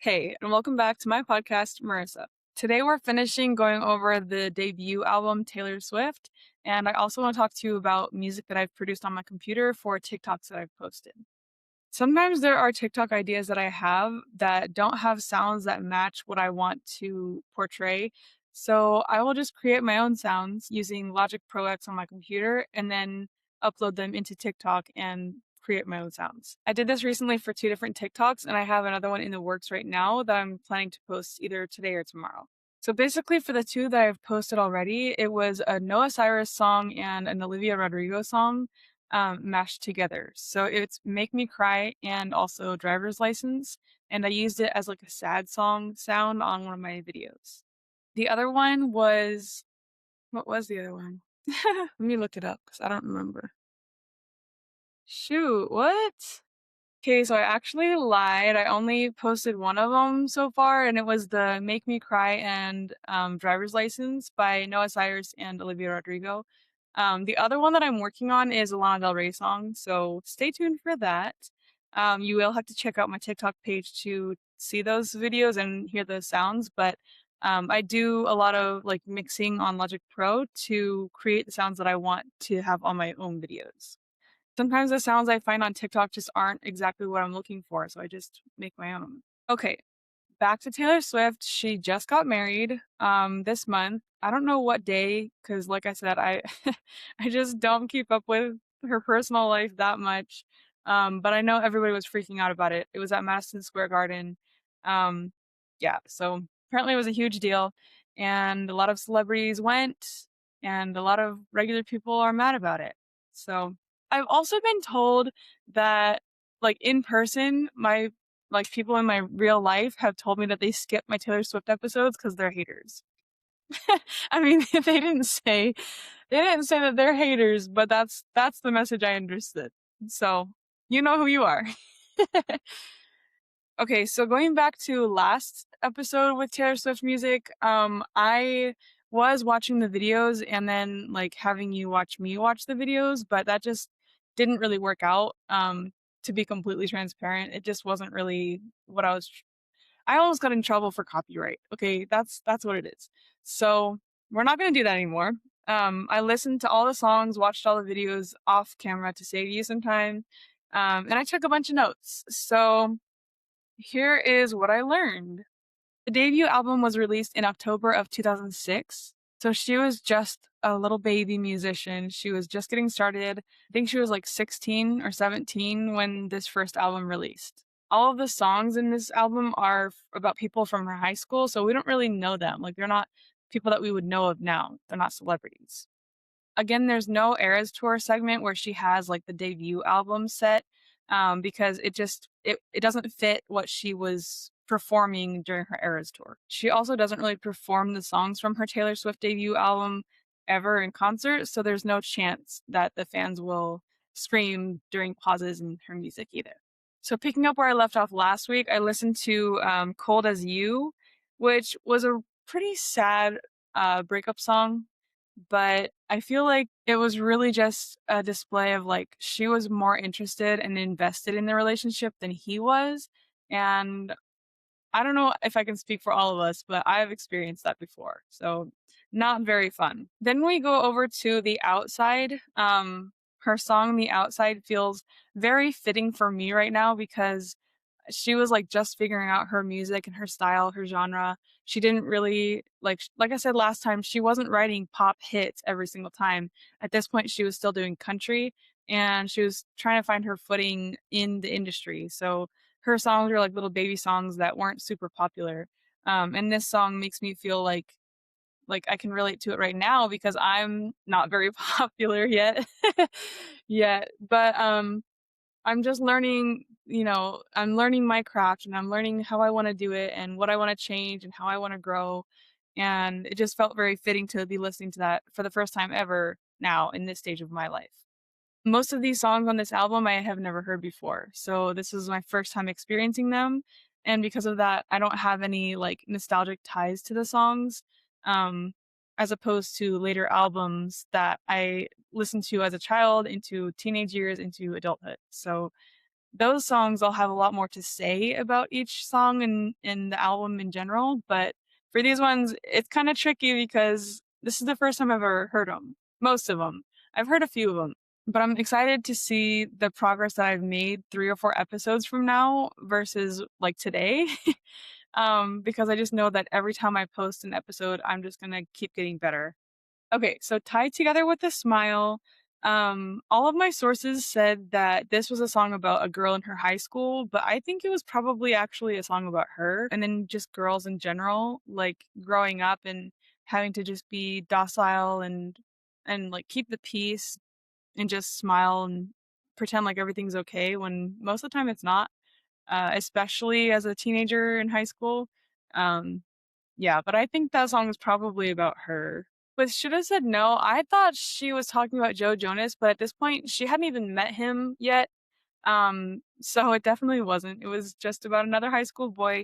Hey, and welcome back to my podcast, Marissa. Today we're finishing going over the debut album Taylor Swift, and I also want to talk to you about music that I've produced on my computer for TikToks that I've posted. Sometimes there are TikTok ideas that I have that don't have sounds that match what I want to portray. So I will just create my own sounds using Logic Pro X on my computer and then upload them into TikTok and create my own sounds. I did this recently for two different TikToks, and I have another one in the works right now that I'm planning to post either today or tomorrow. So basically, for the two that I've posted already, it was a Noah Cyrus song and an Olivia Rodrigo song mashed together. So it's Make Me Cry and also Driver's License. And I used it as like a sad song sound on one of my videos. The other one was, what was the other one? Let me look it up because I don't remember. Shoot, what? Okay, so I actually lied. I only posted one of them so far, and it was the Make Me Cry and Driver's License by Noah Cyrus and Olivia Rodrigo. The other one that I'm working on is a Lana Del Rey song, so stay tuned for that. You will have to check out my TikTok page to see those videos and hear those sounds, but I do a lot of like mixing on Logic Pro to create the sounds that I want to have on my own videos. Sometimes the sounds I find on TikTok just aren't exactly what I'm looking for, so I just make my own. Okay, back to Taylor Swift. She just got married this month. I don't know what day cuz like I said I I just don't keep up with her personal life that much. But I know everybody was freaking out about it. It was at Madison Square Garden. Um yeah, so apparently it was a huge deal and a lot of celebrities went and a lot of regular people are mad about it. So I've also been told that, like, in person, my like, people in my real life have told me that they skip my Taylor Swift episodes because 'cause they're haters. I mean, they didn't say that they're haters, but that's the message I understood. So, you know who you are. Okay, so going back to last episode with Taylor Swift music, I was watching the videos and then like having you watch me watch the videos, but that just didn't really work out. To be completely transparent, it just wasn't really what I almost got in trouble for copyright. Okay, that's what it is. So we're not gonna do that anymore. I listened to all the songs, watched all the videos off camera to save you some time, and I took a bunch of notes. So here is what I learned. The debut album was released in October of 2006. So she was just a little baby musician. She was just getting started. I think she was like 16 or 17 when this first album released. All of the songs in this album are about people from her high school, so we don't really know them. Like, they're not people that we would know of now. They're not celebrities. Again, there's no Eras Tour segment where she has like the debut album set, because it doesn't fit what she was performing during her Eras Tour. She also doesn't really perform the songs from her Taylor Swift debut album ever in concert, so there's no chance that the fans will scream during pauses in her music either. So picking up where I left off last week, I listened to "Cold as You," which was a pretty sad breakup song, but I feel like it was really just a display of like she was more interested and invested in the relationship than he was. And I don't know if I can speak for all of us, but I've experienced that before. So not very fun. Then we go over to The Outside. Her song The Outside feels very fitting for me right now because she was like just figuring out her music and her style, her genre. She didn't really like I said last time, she wasn't writing pop hits every single time. At this point, she was still doing country and she was trying to find her footing in the industry. So her songs were like little baby songs that weren't super popular. And this song makes me feel like I can relate to it right now because I'm not very popular yet. Yet. But I'm just learning, I'm learning my craft and I'm learning how I want to do it and what I want to change and how I want to grow. And it just felt very fitting to be listening to that for the first time ever now in this stage of my life. Most of these songs on this album I have never heard before. So this is my first time experiencing them. And because of that, I don't have any like nostalgic ties to the songs. Um, as opposed to later albums that I listened to as a child into teenage years into adulthood. So those songs I'll have a lot more to say about each song in the album in general, but for these ones, it's kind of tricky because this is the first time I've ever heard them. Most of them. I've heard a few of them, but I'm excited to see the progress that I've made 3 or 4 episodes from now versus like today. Because I just know that every time I post an episode, I'm just gonna keep getting better. Okay, so tied together with a smile. All of my sources said that this was a song about a girl in her high school, but I think it was probably actually a song about her and then just girls in general, like growing up and having to just be docile and like keep the peace and just smile and pretend like everything's okay when most of the time it's not, especially as a teenager in high school. Um, yeah, but I think that song is probably about her. With Shoulda Said No, I thought she was talking about Joe Jonas, but at this point, she hadn't even met him yet. So it definitely wasn't. It was just about another high school boy.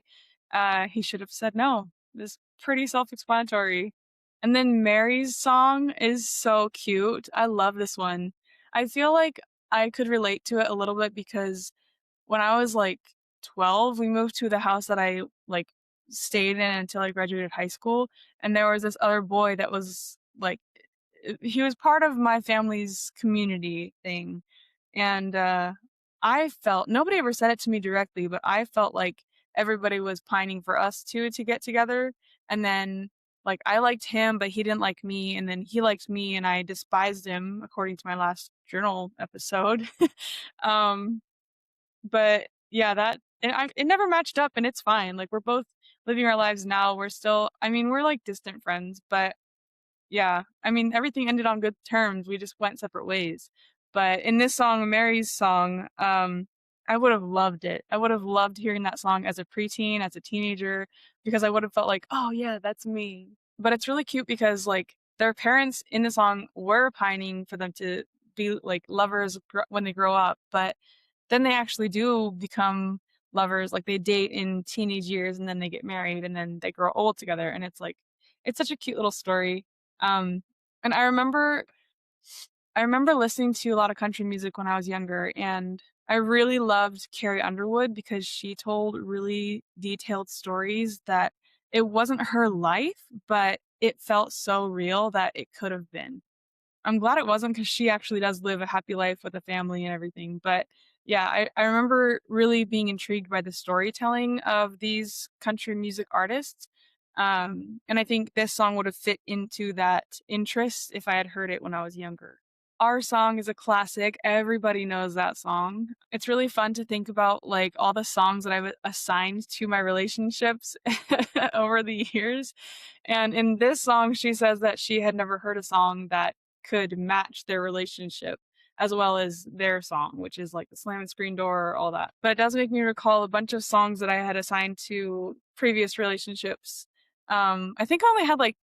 He should have said no. It's pretty self-explanatory. And then Mary's song is so cute. I love this one. I feel like I could relate to it a little bit because when I was like 12, we moved to the house that I like stayed in until I graduated high school. And there was this other boy that was like, he was part of my family's community thing. And I felt, nobody ever said it to me directly, but I felt like everybody was pining for us two to get together. And then like I liked him, but he didn't like me. And then he liked me and I despised him, according to my last journal episode. um, but yeah, it never matched up and it's fine. Like we're both living our lives now. We're still, I mean, we're like distant friends, but yeah, I mean, everything ended on good terms. We just went separate ways. But in this song, Mary's song, I would have loved it. I would have loved hearing that song as a preteen, as a teenager, because I would have felt like, oh yeah, that's me. But it's really cute because like their parents in the song were pining for them to be like lovers when they grow up, but then they actually do become lovers. Like they date in teenage years and then they get married and then they grow old together. And it's like, it's such a cute little story. Um, and I remember listening to a lot of country music when I was younger, and I really loved Carrie Underwood because she told really detailed stories that it wasn't her life, but it felt so real that it could have been. I'm glad it wasn't because she actually does live a happy life with a family and everything. But yeah, I remember really being intrigued by the storytelling of these country music artists. And I think this song would have fit into that interest if I had heard it when I was younger. Our Song is a classic. Everybody knows that song. It's really fun to think about like all the songs that I've assigned to my relationships over the years. And in this song, she says that she had never heard a song that could match their relationship as well as their song, which is like the Slam and Screen Door, all that. But it does make me recall a bunch of songs that I had assigned to previous relationships. I think I only had like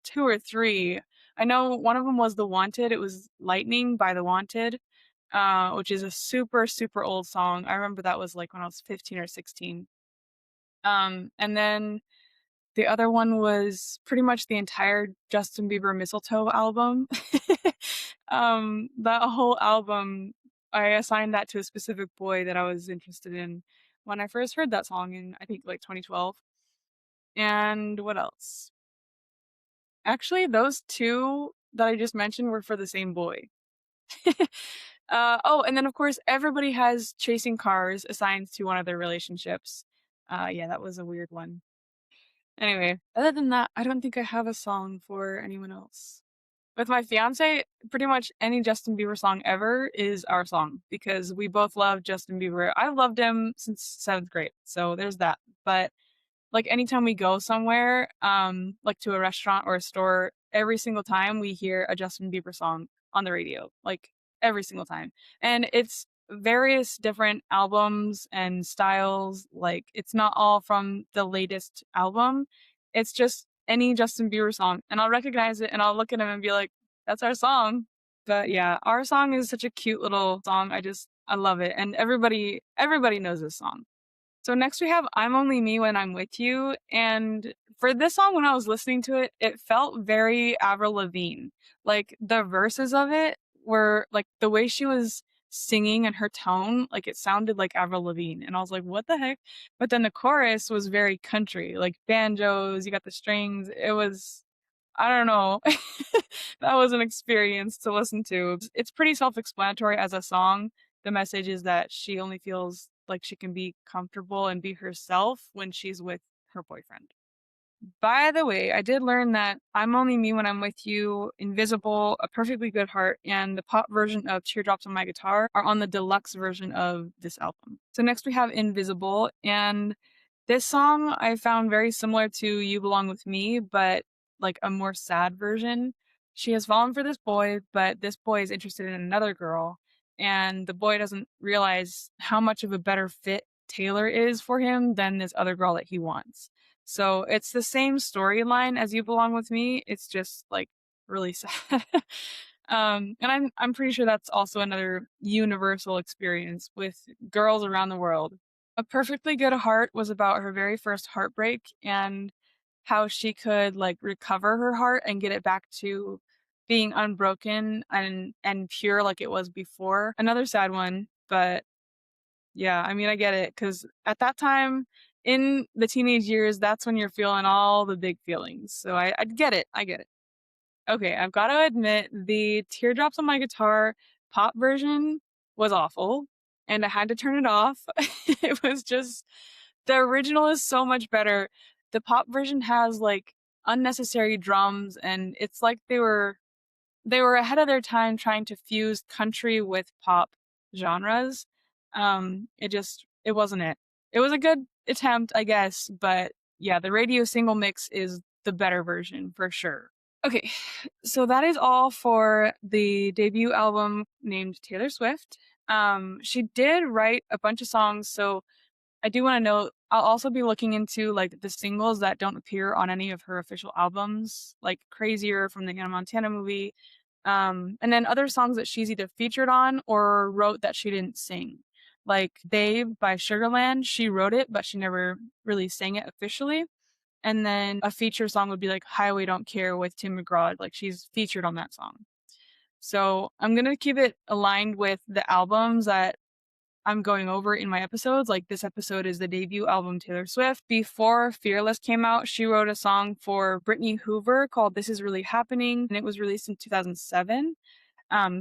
2 or 3. I know one of them was The Wanted. It was Lightning by The Wanted, which is a super, super old song. I remember that was like when I was 15 or 16. And then the other one was pretty much the entire Justin Bieber Mistletoe album. That whole album, I assigned that to a specific boy that I was interested in when I first heard that song in, I think, like 2012. And what else? Actually, those 2 that I just mentioned were for the same boy. Oh, and then of course, everybody has Chasing Cars assigned to one of their relationships. Yeah, that was a weird one. Anyway, other than that, I don't think I have a song for anyone else. With my fiance, pretty much any Justin Bieber song ever is our song because we both love Justin Bieber. I've loved him since 7th grade, so there's that. But like anytime we go somewhere, like to a restaurant or a store, every single time we hear a Justin Bieber song on the radio, like every single time. And it's various different albums and styles. Like it's not all from the latest album. It's just any Justin Bieber song. And I'll recognize it and I'll look at him and be like, that's our song. But yeah, our song is such a cute little song. I love it. And everybody knows this song. So next we have I'm Only Me When I'm With You. And for this song, when I was listening to it, it felt very Avril Lavigne. Like the verses of it were like the way she was singing and her tone, like, it sounded like Avril Lavigne, and I was like, "What the heck?" But then the chorus was very country, like banjos, you got the strings. It was I don't know. That was an experience to listen to. It's pretty self-explanatory as a song. The message is that she only feels like she can be comfortable and be herself when she's with her boyfriend. By the way, I did learn that I'm Only Me When I'm With You, Invisible, A Perfectly Good Heart, and the pop version of Teardrops on My Guitar are on the deluxe version of this album. So next we have Invisible, and this song I found very similar to You Belong With Me, but like a more sad version. She has fallen for this boy, but this boy is interested in another girl, and the boy doesn't realize how much of a better fit Taylor is for him than this other girl that he wants. So it's the same storyline as You Belong With Me. It's just like really sad. And I'm pretty sure that's also another universal experience with girls around the world. A Perfectly Good Heart was about her very first heartbreak and how she could like recover her heart and get it back to being unbroken and pure like it was before. Another sad one, but yeah, I mean, I get it because at that time in the teenage years, that's when you're feeling all the big feelings. So I get it. I get it. Okay, I've got to admit, the Teardrops on My Guitar pop version was awful, and I had to turn it off. It was just, the original is so much better. The pop version has like unnecessary drums, and it's like they were ahead of their time trying to fuse country with pop genres. It wasn't it. It was a good attempt, I guess, but yeah, the radio single mix is the better version for sure. Okay, so that is all for the debut album named Taylor Swift. She did write a bunch of songs, so I do want to note I'll also be looking into like the singles that don't appear on any of her official albums, like Crazier from the Hannah Montana movie, and then other songs that she's either featured on or wrote that she didn't sing. Like Babe by Sugarland, she wrote it, but she never really sang it officially. And then a feature song would be like Highway Don't Care with Tim McGraw, like she's featured on that song. So I'm gonna keep it aligned with the albums that I'm going over in my episodes. Like this episode is the debut album Taylor Swift. Before Fearless came out, she wrote a song for Brittany Hoover called This Is Really Happening, and it was released in 2007.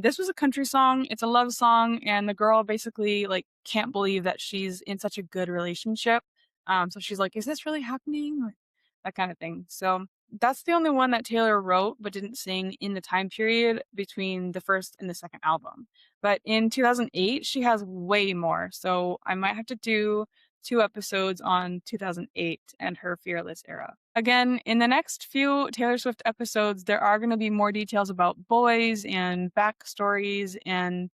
This was a country song. It's a love song, and the girl basically like can't believe that she's in such a good relationship. So she's like, "Is this really happening?" Like, that kind of thing. So that's the only one that Taylor wrote but didn't sing in the time period between the first and the second album. But in 2008, she has way more. So I might have to do 2 episodes on 2008 and her Fearless era. Again, in the next few Taylor Swift episodes, there are going to be more details about boys and backstories and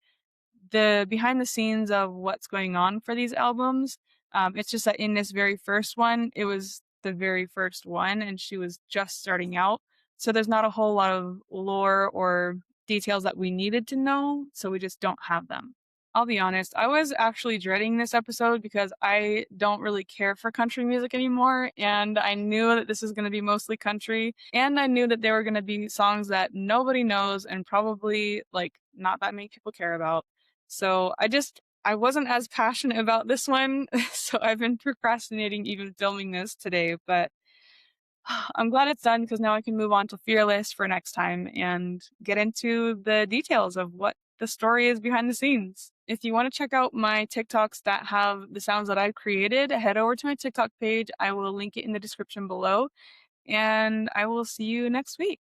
the behind the scenes of what's going on for these albums. It's just that in this very first one, it was the very first one and she was just starting out. So there's not a whole lot of lore or details that we needed to know. So we just don't have them. I'll be honest, I was actually dreading this episode because I don't really care for country music anymore. And I knew that this was going to be mostly country. And I knew that there were going to be songs that nobody knows and probably like not that many people care about. So I wasn't as passionate about this one. So I've been procrastinating even filming this today. But I'm glad it's done because now I can move on to Fearless for next time and get into the details of what the story is behind the scenes. If you want to check out my TikToks that have the sounds that I've created, head over to my TikTok page. I will link it in the description below, and I will see you next week.